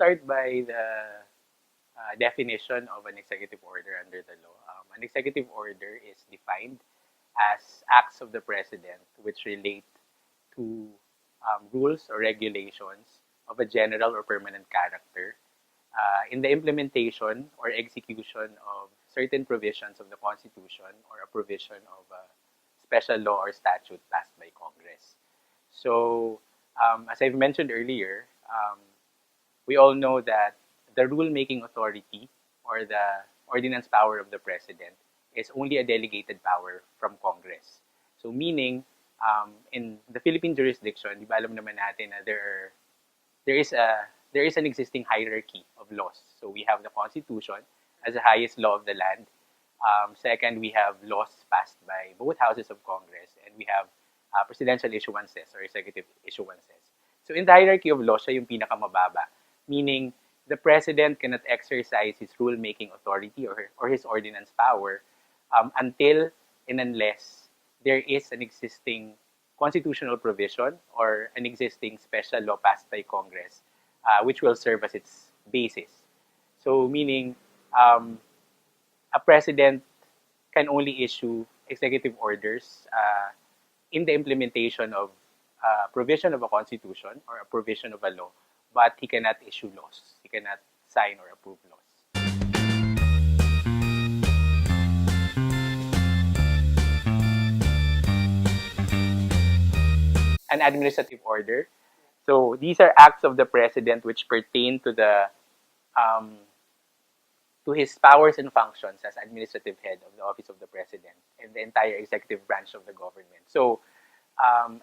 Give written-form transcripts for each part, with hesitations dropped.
start by the definition of an executive order under the law. An executive order is defined as acts of the president which relate to rules or regulations of a general or permanent character in the implementation or execution of certain provisions of the Constitution or a provision of a special law or statute passed by Congress. So, as I've mentioned earlier, we all know that the rulemaking authority or the ordinance power of the president is only a delegated power from Congress. So, meaning, in the Philippine jurisdiction, di ba alam naman natin na there is a there is an existing hierarchy of laws. So we have the Constitution as the highest law of the land. Second, we have laws passed by both houses of Congress, and we have presidential issuances or executive issuances. So in the hierarchy of law, siya yung pinakamababa, meaning the president cannot exercise his rule-making authority or his ordinance power until and unless there is an existing constitutional provision or an existing special law passed by Congress, which will serve as its basis. So, meaning a president can only issue executive orders in the implementation of a provision of a constitution or a provision of a law, but he cannot issue laws. He cannot sign or approve laws. An administrative order. So these are acts of the president which pertain to the to his powers and functions as administrative head of the office of the president and the entire executive branch of the government. So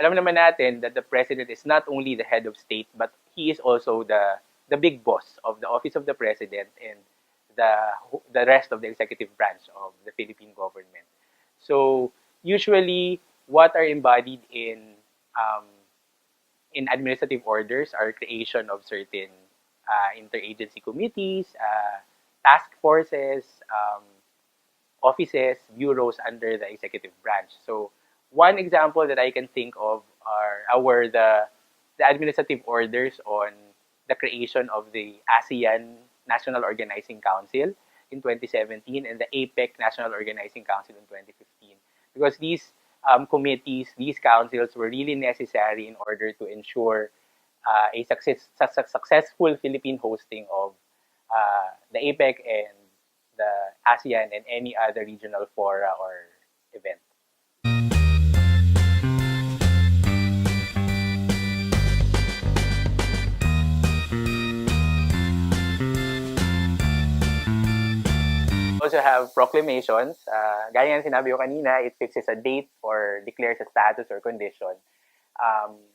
alam naman natin that the president is not only the head of state, but he is also the big boss of the office of the president and the rest of the executive branch of the Philippine government. So usually, what are embodied um, in administrative orders are creation of certain interagency committees, task forces, offices, bureaus under the executive branch. So one example that I can think of are the administrative orders on the creation of the ASEAN National Organizing Council in 2017 and the APEC National Organizing Council in 2015. Because these committees, these councils were really necessary in order to ensure a successful Philippine hosting of the APEC and the ASEAN and any other regional fora or event. Also have proclamations. Gaya ng sinabi ko kanina, it fixes a date or declares a status or condition.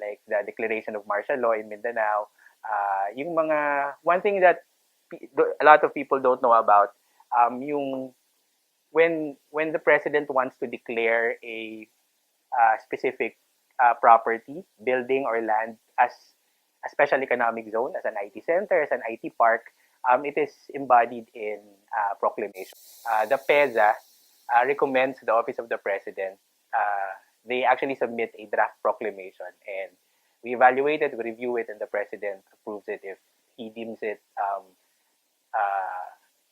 Like the declaration of martial law in Mindanao. Yung mga, one thing that a lot of people don't know about, yung when the president wants to declare a specific property, building or land as a special economic zone, as an IT center, as an IT park, it is embodied in proclamation. The PEZA recommends the Office of the President. They actually submit a draft proclamation, and we evaluate it, we review it, and the President approves it if he deems it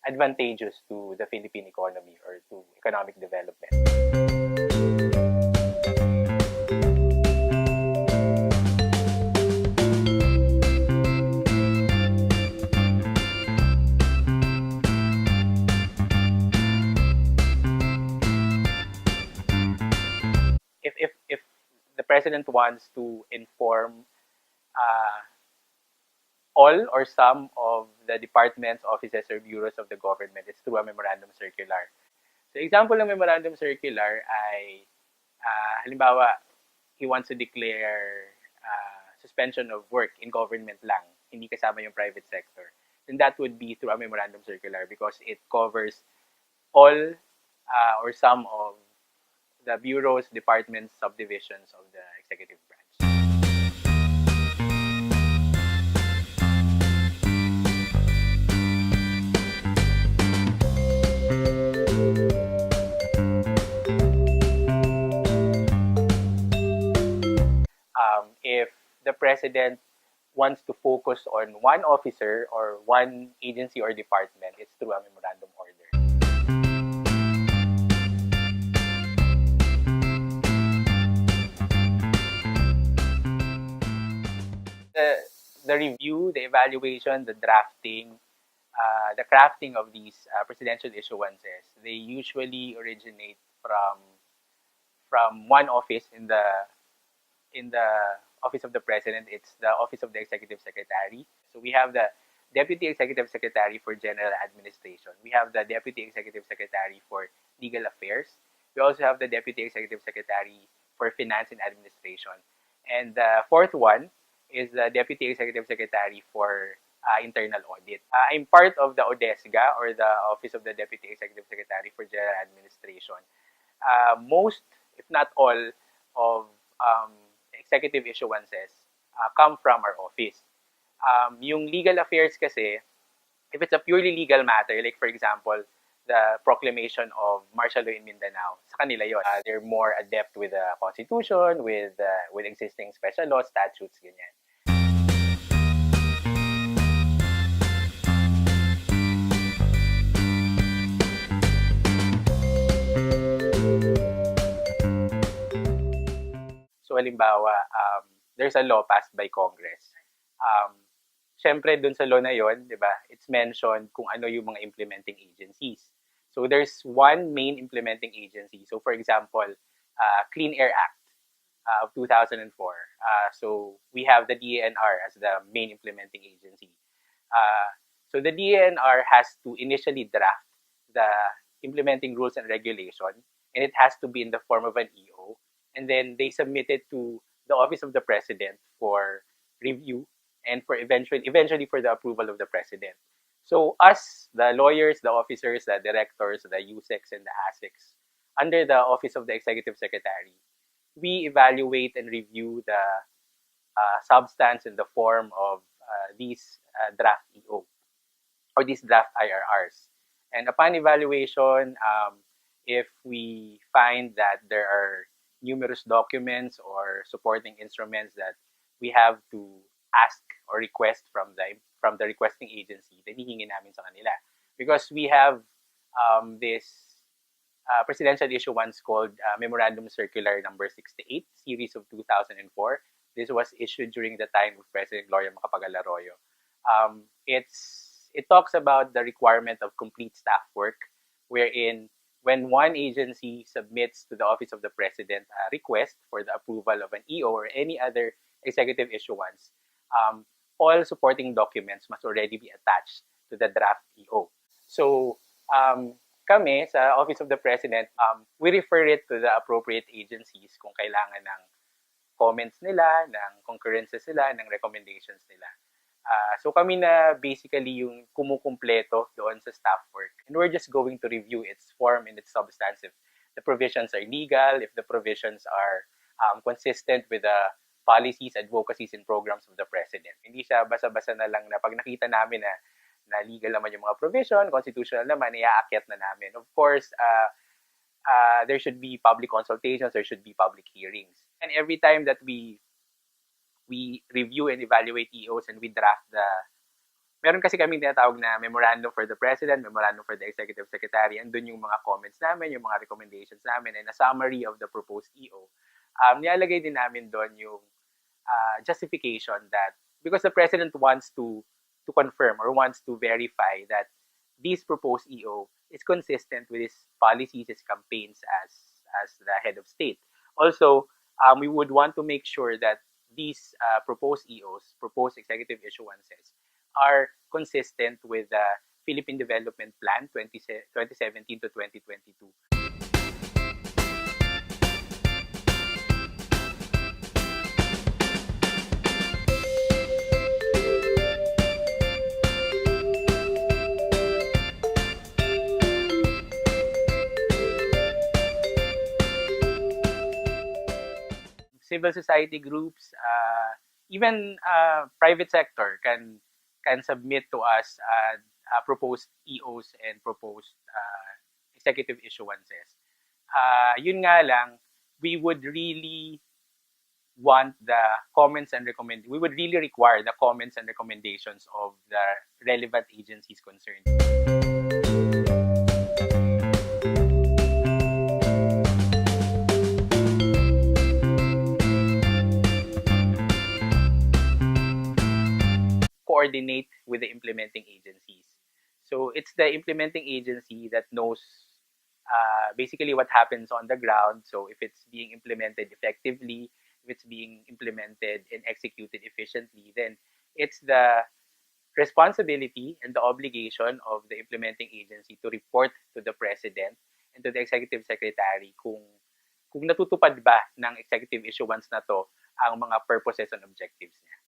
advantageous to the Philippine economy or to economic development. If the president wants to inform all or some of the departments, offices, or bureaus of the government, it's through a memorandum circular. So example ng memorandum circular ay halimbawa, he wants to declare suspension of work in government lang, hindi kasama yung private sector. Then that would be through a memorandum circular because it covers all or some of the bureaus, departments, subdivisions of the executive branch. If the president wants to focus on one officer or one agency or department, it's through a memorandum order. The, the review, the evaluation, the drafting, the crafting of these presidential issuances, they usually originate from one office in the office of the president. It's the office of the executive secretary. So we have the deputy executive secretary for general administration. We have the deputy executive secretary for legal affairs. We also have the deputy executive secretary for finance and administration. And the fourth one is the deputy executive secretary for internal audit. I'm part of the ODESGA, or the office of the deputy executive secretary for general administration. Most, if not all, of executive issuances come from our office. Yung legal affairs kasi, if it's a purely legal matter, like for example, the proclamation of martial law in Mindanao, sa kanila yun. They're more adept with the constitution, with existing special laws, statutes, ganyan. So halimbawa, there's a law passed by Congress. Syempre, dun sa law na yon, di ba, it's mentioned kung ano yung mga implementing agencies. So there's one main implementing agency. So for example, Clean Air Act of 2004. So we have the DENR as the main implementing agency. So the DENR has to initially draft the implementing rules and regulation, and it has to be in the form of an EO. And then they submit it to the Office of the President for review and for eventually for the approval of the President. So us, the lawyers, the officers, the directors, the USECs, and the ASECs, under the Office of the Executive Secretary, we evaluate and review the substance and the form of these draft EO or these draft IRRs. And upon evaluation, if we find that there are numerous documents or supporting instruments that we have to ask or request from the requesting agency, then hihingi namin sa kanila. Because we have this presidential issuance called Memorandum Circular number 68, series of 2004. This was issued during the time of President Gloria Macapagal-Arroyo. It talks about the requirement of complete staff work, wherein when one agency submits to the Office of the President a request for the approval of an EO or any other executive issuance, all supporting documents must already be attached to the draft EO. So kami sa Office of the President, we refer it to the appropriate agencies kung kailangan ng comments nila, ng concurrences nila, ng recommendations nila. So kami na basically yung kumukumpleto doon sa staff work. And we're just going to review its form and its substance. If the provisions are legal, if the provisions are consistent with the policies, advocacies, and programs of the President. Hindi siya basa-basa na lang na pag nakita namin na legal naman yung mga provision, constitutional naman, iaakyat na namin. Of course, there should be public consultations, there should be public hearings. And every time that we review and evaluate EOs and we draft meron kasi kaming tinatawag na memorandum for the President, memorandum for the Executive Secretary, and dun yung mga comments namin, yung mga recommendations namin, and a summary of the proposed EO. Nilalagay din namin doon yung justification that because the President wants to confirm or wants to verify that this proposed EO is consistent with his policies, his campaigns as the head of state. Also, we would want to make sure that these proposed EOs, proposed executive issuances, are consistent with the Philippine Development Plan 2017 to 2022. Civil society groups, even private sector can submit to us proposed EOs and proposed executive issuances. Yun nga lang, we would really want the comments and we would really require the comments and recommendations of the relevant agencies concerned. Coordinate with the implementing agencies. So it's the implementing agency that knows basically what happens on the ground. So if it's being implemented effectively, if it's being implemented and executed efficiently, then it's the responsibility and the obligation of the implementing agency to report to the president and to the executive secretary kung natutupad ba ng executive issuance na to ang mga purposes and objectives niya.